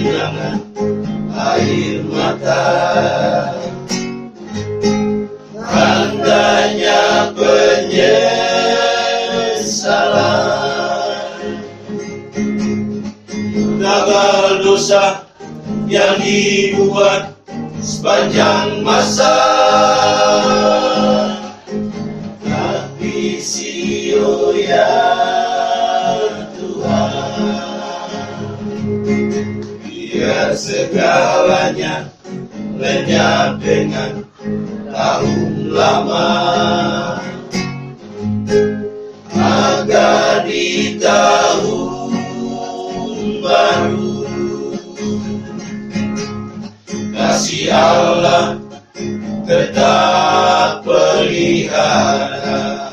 kehilangan air mata. Tandanya penyesalan, gagal dosa yang dibuat sepanjang masa. Tapi sio ya Tuhan, biar segalanya lenyap dengan tahun lama, agar di tahun baru kasih Allah tetap pelihara.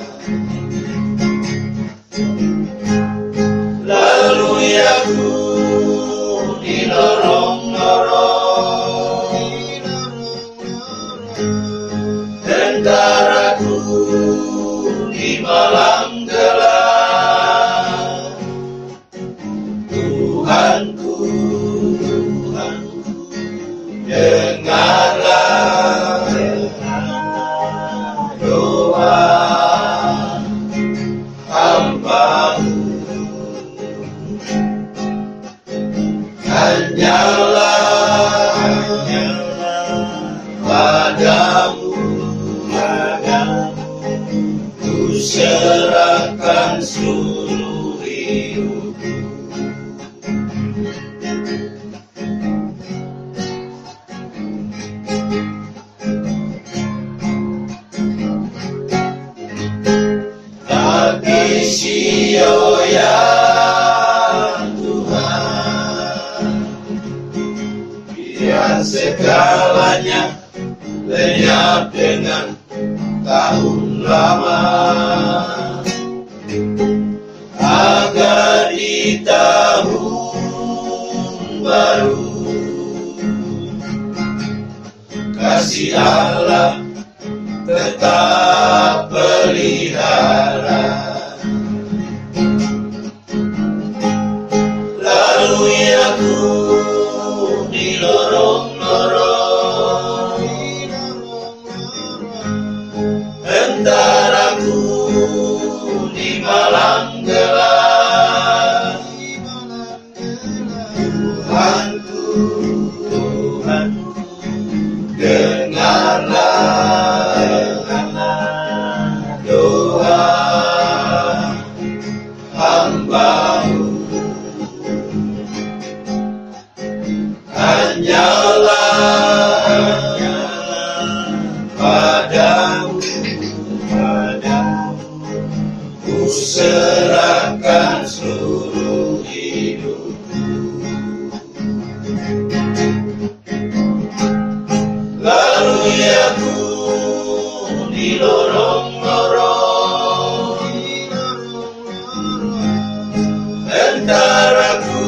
Lalu aku didorong-dorong, tentaraku di malam gelap. Tuhanku, Tuhanku, dengarlah doa hamba-Mu. Hanyalah padamu ku serahkan seluruh hidupku. Tapi sio ya Tuhan, biar segalanya lenyap dengan tahun lama, agar di tahun baru kasih Allah tetap pelihara. Lalu aku didorong-dorong, tentaraku di malam gelap. Tuhanku, Tuhanku, dengarlah doa hamba-Mu. Hanyalah padamu ku serahkan seluruh hidupku. Lalu aku didorong-dorong, tentaraku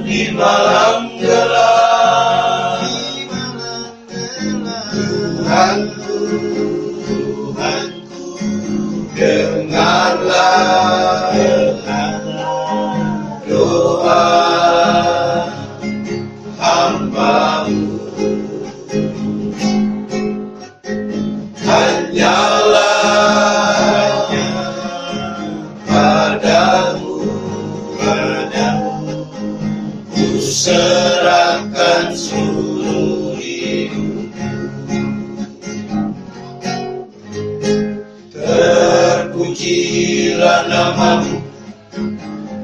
di malam gelap. Tuhanku, Tuhanku, dengarlah doa hamba-Mu. Hanyalah padamu ku serahkan seluruh hidupku. Terpujilah nama-Mu,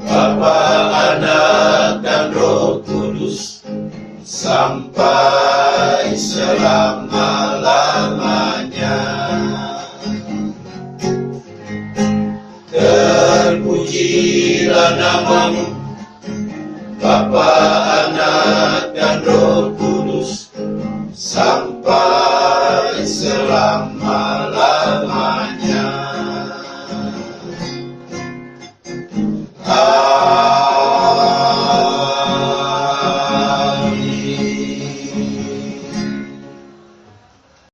Bapa, Anak, dan Roh Kudus, sampai selama-lamanya. Terpujilah nama-Mu, Bapa, Anak, dan Roh Kudus, sampai selama-lamanya. Amin.